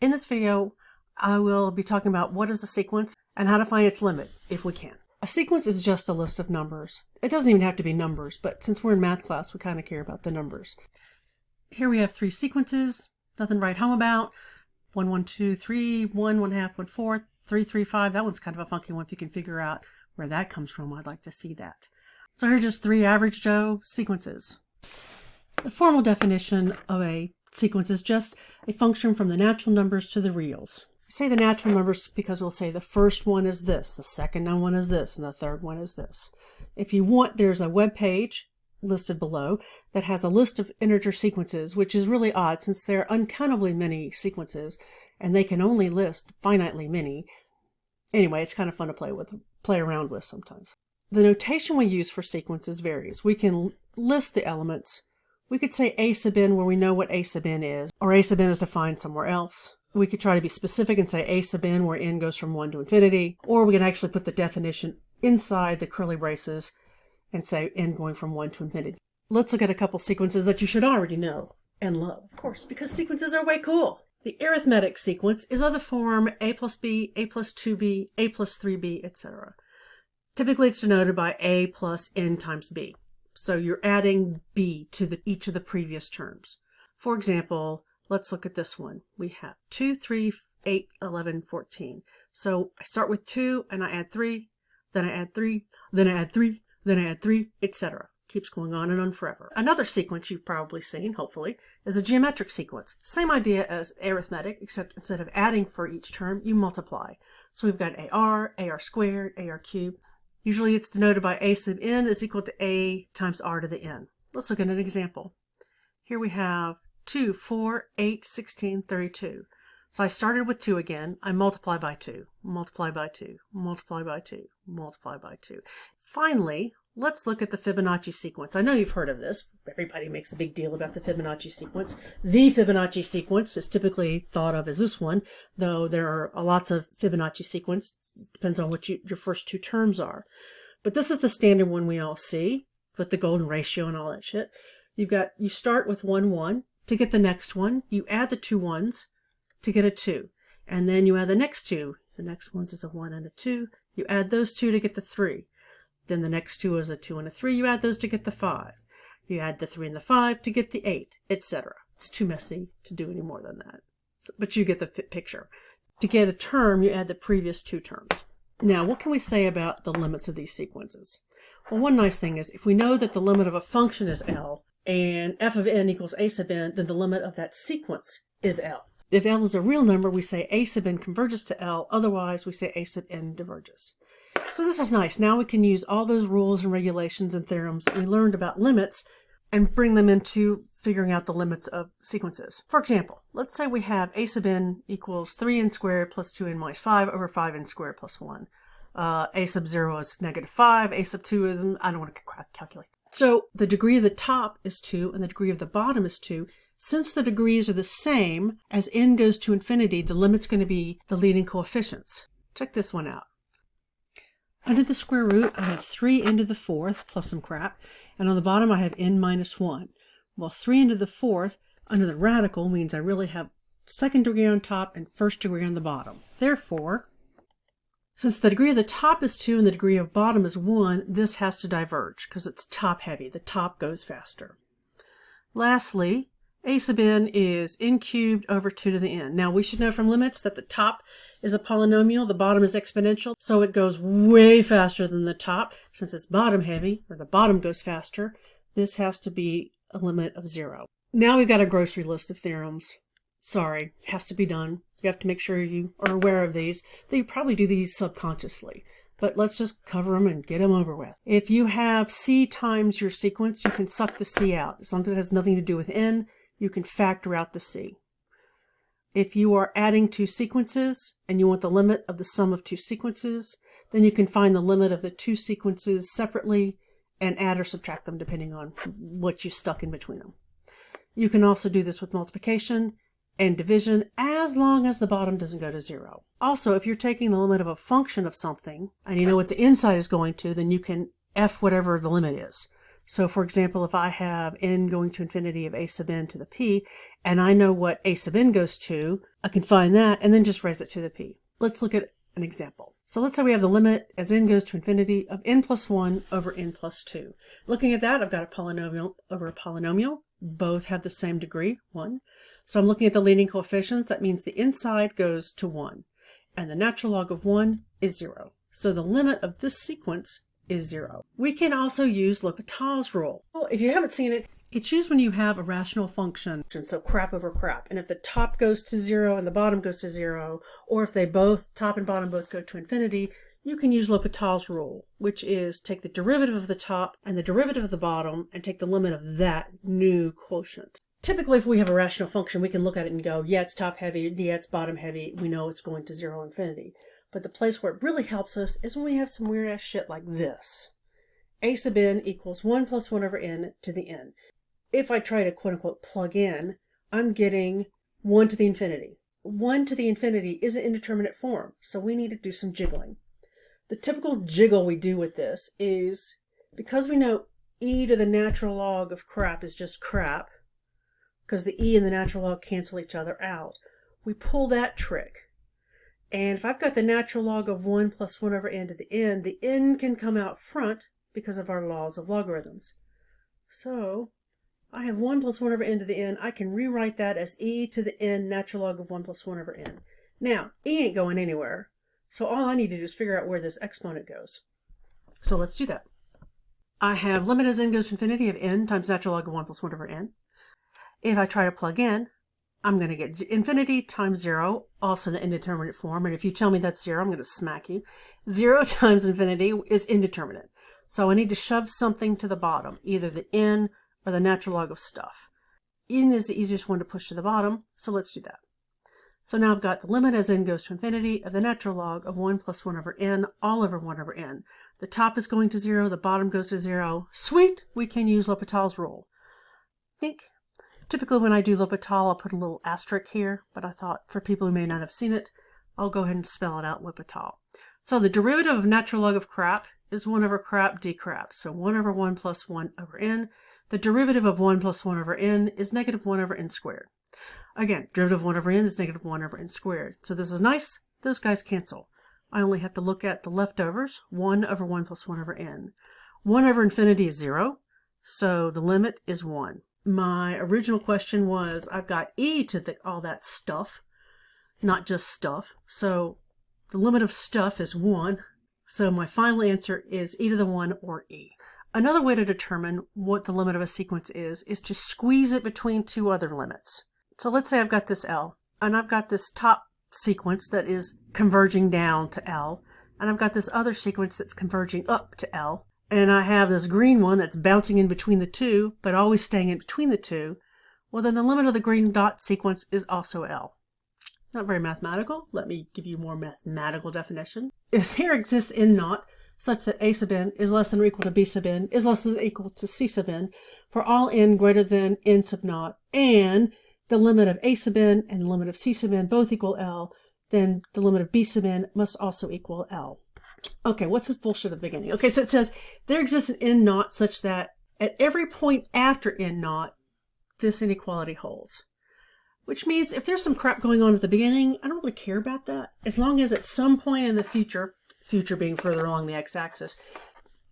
In this video, I will be talking about what is a sequence and how to find its limit, if we can. A sequence is just a list of numbers. It doesn't even have to be numbers, but since we're in math class, we kind of care about the numbers. Here we have three sequences, nothing to write home about. 1, 1, 2, 3, 1, 1/2, 1, 4, 3, 3, 5. That one's kind of a funky one. If you can figure out where that comes from, I'd like to see that. So here are just three average Joe sequences. The formal definition of a sequence is just a function from the natural numbers to the reals. We say the natural numbers because we'll say the first one is this, the second one is this, and the third one is this. If you want, there's a web page listed below that has a list of integer sequences, which is really odd since there are uncountably many sequences and they can only list finitely many. Anyway, it's kind of fun to play around with sometimes. The notation we use for sequences varies. We can list the elements. We could say a sub n where we know what a sub n is, or a sub n is defined somewhere else. We could try to be specific and say a sub n where n goes from 1 to infinity, or we can actually put the definition inside the curly braces and say n going from 1 to infinity. Let's look at a couple sequences that you should already know and love, of course, because sequences are way cool. The arithmetic sequence is of the form a plus b, a plus 2b, a plus 3b, etc. Typically, it's denoted by a plus n times b. So you're adding b to each of the previous terms. For example, let's look at this one. We have 2, 3, 8, 11, 14. So I start with 2 and I add 3, then I add 3, then I add 3, then I add 3, etc. Keeps going on and on forever. Another sequence you've probably seen, hopefully, is a geometric sequence. Same idea as arithmetic, except instead of adding for each term, you multiply. So we've got AR, AR squared, AR cubed. Usually it's denoted by a sub n is equal to a times r to the n. Let's look at an example. Here we have 2, 4, 8, 16, 32. So I started with 2 again. I multiply by 2, multiply by 2, multiply by 2, multiply by 2. Finally, let's look at the Fibonacci sequence. I know you've heard of this. Everybody makes a big deal about the Fibonacci sequence. The Fibonacci sequence is typically thought of as this one, though there are lots of Fibonacci sequence. Depends on what your first two terms are. But this is the standard one we all see with the golden ratio and all that shit. You start with 1, 1. To get the next one, you add the 2 1s to get a 2. And then you add the next 2. The next ones is a 1 and a 2. You add those 2 to get the 3. Then the next 2 is a 2 and a 3. You add those to get the 5. You add the 3 and the 5 to get the 8, etc. It's too messy to do any more than that. But you get the picture. To get a term, you add the previous 2 terms. Now, what can we say about the limits of these sequences? Well, one nice thing is if we know that the limit of a function is L and f of n equals a sub n, then the limit of that sequence is L. If L is a real number, we say a sub n converges to L. Otherwise, we say a sub n diverges. So this is nice. Now we can use all those rules and regulations and theorems that we learned about limits and bring them into figuring out the limits of sequences. For example, let's say we have a sub n equals 3n squared plus 2n minus 5 over 5n squared plus 1. A sub 0 is -5. A sub 2 is, I don't want to calculate. So the degree of the top is 2 and the degree of the bottom is 2. Since the degrees are the same, as n goes to infinity, the limit's going to be the leading coefficients. Check this one out. Under the square root, I have 3n to the 4th plus some crap, and on the bottom I have n minus 1. Well, 3n to the 4th under the radical means I really have second degree on top and first degree on the bottom. Therefore, since the degree of the top is 2 and the degree of bottom is 1, this has to diverge because it's top heavy. The top goes faster. Lastly, a sub n is n cubed over 2 to the n. Now, we should know from limits that the top is a polynomial, the bottom is exponential, so it goes way faster than the top. Since it's bottom heavy, or the bottom goes faster, this has to be a limit of 0. Now we've got a grocery list of theorems. Sorry, it has to be done. You have to make sure you are aware of these. You probably do these subconsciously, but let's just cover them and get them over with. If you have c times your sequence, you can suck the c out. As long as it has nothing to do with n, you can factor out the c. If you are adding 2 sequences and you want the limit of the sum of 2 sequences, then you can find the limit of the 2 sequences separately and add or subtract them depending on what you stuck in between them. You can also do this with multiplication and division as long as the bottom doesn't go to 0. Also, if you're taking the limit of a function of something and you know what the inside is going to, then you can f whatever the limit is. So for example, if I have n going to infinity of a sub n to the p, and I know what a sub n goes to, I can find that and then just raise it to the p. Let's look at an example. So let's say we have the limit as n goes to infinity of n plus 1 over n plus 2. Looking at that, I've got a polynomial over a polynomial. Both have the same degree, 1. So I'm looking at the leading coefficients. That means the inside goes to 1. And the natural log of 1 is 0. So the limit of this sequence is 0. We can also use L'Hopital's rule. Well, if you haven't seen it, it's used when you have a rational function, so crap over crap. And if the top goes to 0 and the bottom goes to 0, or if they both, top and bottom both go to infinity, you can use L'Hopital's rule, which is take the derivative of the top and the derivative of the bottom and take the limit of that new quotient. Typically, if we have a rational function, we can look at it and go, yeah, it's top heavy, yeah, it's bottom heavy. We know it's going to 0 infinity. But the place where it really helps us is when we have some weird ass shit like this. A sub n equals 1 plus 1 over n to the n. If I try to quote unquote plug in, I'm getting 1 to the infinity. 1 to the infinity is an indeterminate form, so we need to do some jiggling. The typical jiggle we do with this is, because we know e to the natural log of crap is just crap, because the e and the natural log cancel each other out, we pull that trick. And if I've got the natural log of 1 plus 1 over n to the n can come out front because of our laws of logarithms. So I have 1 plus 1 over n to the n. I can rewrite that as e to the n natural log of 1 plus 1 over n. Now, e ain't going anywhere, so all I need to do is figure out where this exponent goes. So let's do that. I have limit as n goes to infinity of n times natural log of 1 plus 1 over n. If I try to plug in, I'm going to get infinity times 0, also in the indeterminate form. And if you tell me that's 0, I'm going to smack you. 0 times infinity is indeterminate. So I need to shove something to the bottom, either the n or the natural log of stuff. N is the easiest one to push to the bottom, so let's do that. So now I've got the limit as n goes to infinity of the natural log of 1 plus 1 over n all over 1 over n. The top is going to 0, the bottom goes to 0. Sweet! We can use L'Hopital's rule. Think. Typically when I do L'Hopital, I'll put a little asterisk here, but I thought for people who may not have seen it, I'll go ahead and spell it out L'Hopital. So the derivative of natural log of crap is 1 over crap d crap. So 1 over 1 plus 1 over n. The derivative of 1 plus 1 over n is negative 1 over n squared. Again, derivative of 1 over n is negative 1 over n squared. So this is nice. Those guys cancel. I only have to look at the leftovers, 1 over 1 plus 1 over n. 1 over infinity is 0, so the limit is 1. My original question was, I've got e to all that stuff, not just stuff. So the limit of stuff is 1. So my final answer is e to the 1 or e. Another way to determine what the limit of a sequence is to squeeze it between two other limits. So let's say I've got this L, and I've got this top sequence that is converging down to L, and I've got this other sequence that's converging up to L, and I have this green one that's bouncing in between the two, but always staying in between the two. Well, then the limit of the green dot sequence is also L. Not very mathematical. Let me give you a more mathematical definition. If there exists n naught such that a sub n is less than or equal to b sub n is less than or equal to c sub n for all n greater than n sub naught, and the limit of a sub n and the limit of c sub n both equal L, then the limit of b sub n must also equal L. Okay, what's this bullshit at the beginning? Okay, so it says there exists an n naught such that at every point after n naught, this inequality holds. Which means if there's some crap going on at the beginning, I don't really care about that. As long as at some point in the future being further along the x-axis,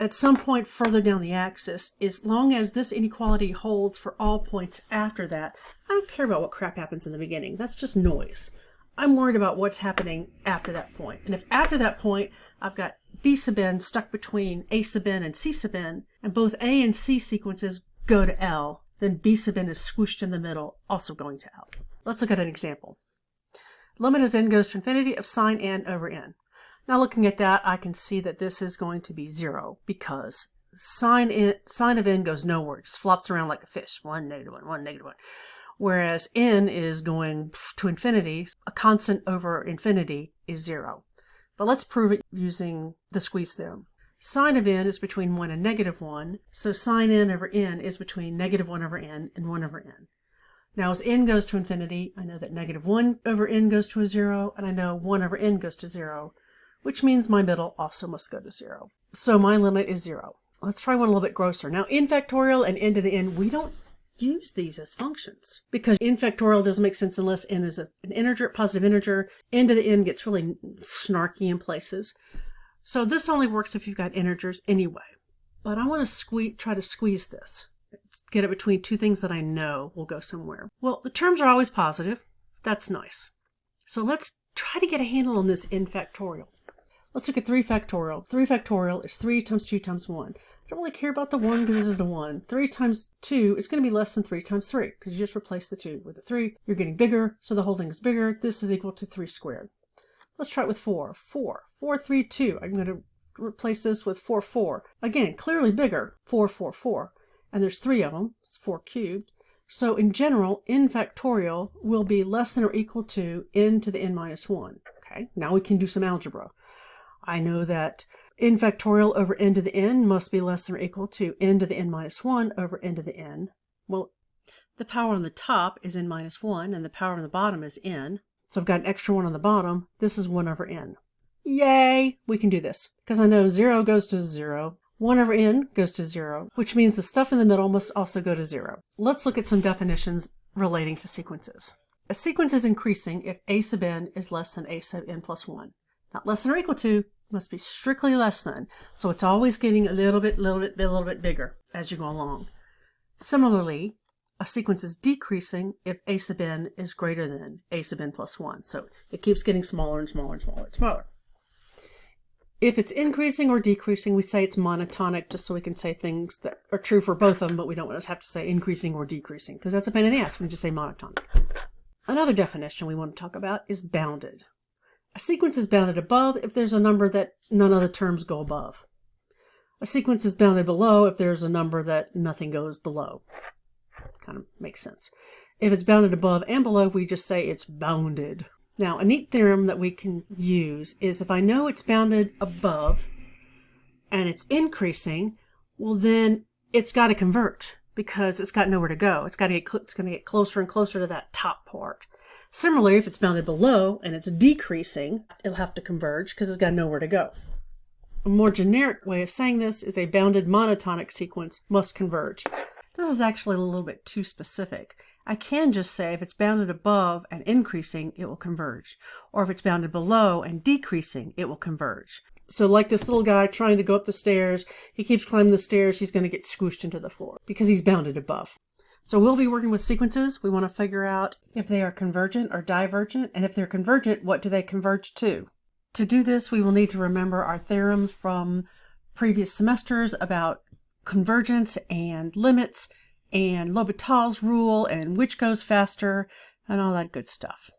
at some point further down the axis, as long as this inequality holds for all points after that, I don't care about what crap happens in the beginning. That's just noise. I'm worried about what's happening after that point. And if after that point, I've got b sub n stuck between a sub n and c sub n, and both a and c sequences go to L, then b sub n is squished in the middle, also going to L. Let's look at an example. Limit as n goes to infinity of sine n over n. Now looking at that, I can see that this is going to be 0 because sine of n goes nowhere. It just flops around like a fish. 1, negative 1, 1, negative 1. Whereas n is going to infinity. A constant over infinity is 0. But let's prove it using the squeeze theorem. Sine of n is between 1 and negative 1. So sine n over n is between negative 1 over n and 1 over n. Now as n goes to infinity, I know that negative 1 over n goes to a 0, and I know 1 over n goes to 0, which means my middle also must go to 0. So my limit is 0. Let's try one a little bit grosser. Now, n factorial and n to the n, we don't use these as functions because n factorial doesn't make sense unless n is an integer, positive integer. N to the n gets really snarky in places. So this only works if you've got integers anyway. But I want to try to squeeze this. Get it between two things that I know will go somewhere. Well, the terms are always positive. That's nice. So let's try to get a handle on this n factorial. Let's look at 3 factorial. 3 factorial is 3 times 2 times 1. I don't really care about the 1 because this is the 1. 3 times 2 is going to be less than 3 times 3 because you just replace the 2 with the 3. You're getting bigger, so the whole thing is bigger. This is equal to 3 squared. Let's try it with 4. 4, 3, 2. I'm going to replace this with 4, 4. Again, clearly bigger. 4, 4, 4. And there's 3 of them. It's 4 cubed. So in general, n factorial will be less than or equal to n to the n minus 1. Okay, now we can do some algebra. I know that n factorial over n to the n must be less than or equal to n to the n minus 1 over n to the n. Well, the power on the top is n minus 1, and the power on the bottom is n. So I've got an extra 1 on the bottom. This is 1 over n. Yay! We can do this, because I know 0 goes to 0. 1 over n goes to 0, which means the stuff in the middle must also go to 0. Let's look at some definitions relating to sequences. A sequence is increasing if a sub n is less than a sub n plus 1. Not less than or equal to, must be strictly less than. So it's always getting a little bit bigger as you go along. Similarly, a sequence is decreasing if a sub n is greater than a sub n plus 1. So it keeps getting smaller and smaller and smaller and smaller. If it's increasing or decreasing, we say it's monotonic, just so we can say things that are true for both of them, but we don't want to have to say increasing or decreasing, because that's a pain in the ass when you just say monotonic. Another definition we want to talk about is bounded. A sequence is bounded above if there's a number that none of the terms go above. A sequence is bounded below if there's a number that nothing goes below. Kind of makes sense. If it's bounded above and below, we just say it's bounded. Now, a neat theorem that we can use is if I know it's bounded above and it's increasing, well then it's got to converge because it's got nowhere to go. It's going to get closer and closer to that top part. Similarly, if it's bounded below and it's decreasing, it'll have to converge because it's got nowhere to go. A more generic way of saying this is a bounded monotonic sequence must converge. This is actually a little bit too specific. I can just say if it's bounded above and increasing, it will converge. Or if it's bounded below and decreasing, it will converge. So like this little guy trying to go up the stairs, he keeps climbing the stairs, he's going to get squished into the floor because he's bounded above. So we'll be working with sequences. We want to figure out if they are convergent or divergent, and if they're convergent, what do they converge to? To do this, we will need to remember our theorems from previous semesters about convergence and limits and L'Hopital's rule and which goes faster and all that good stuff.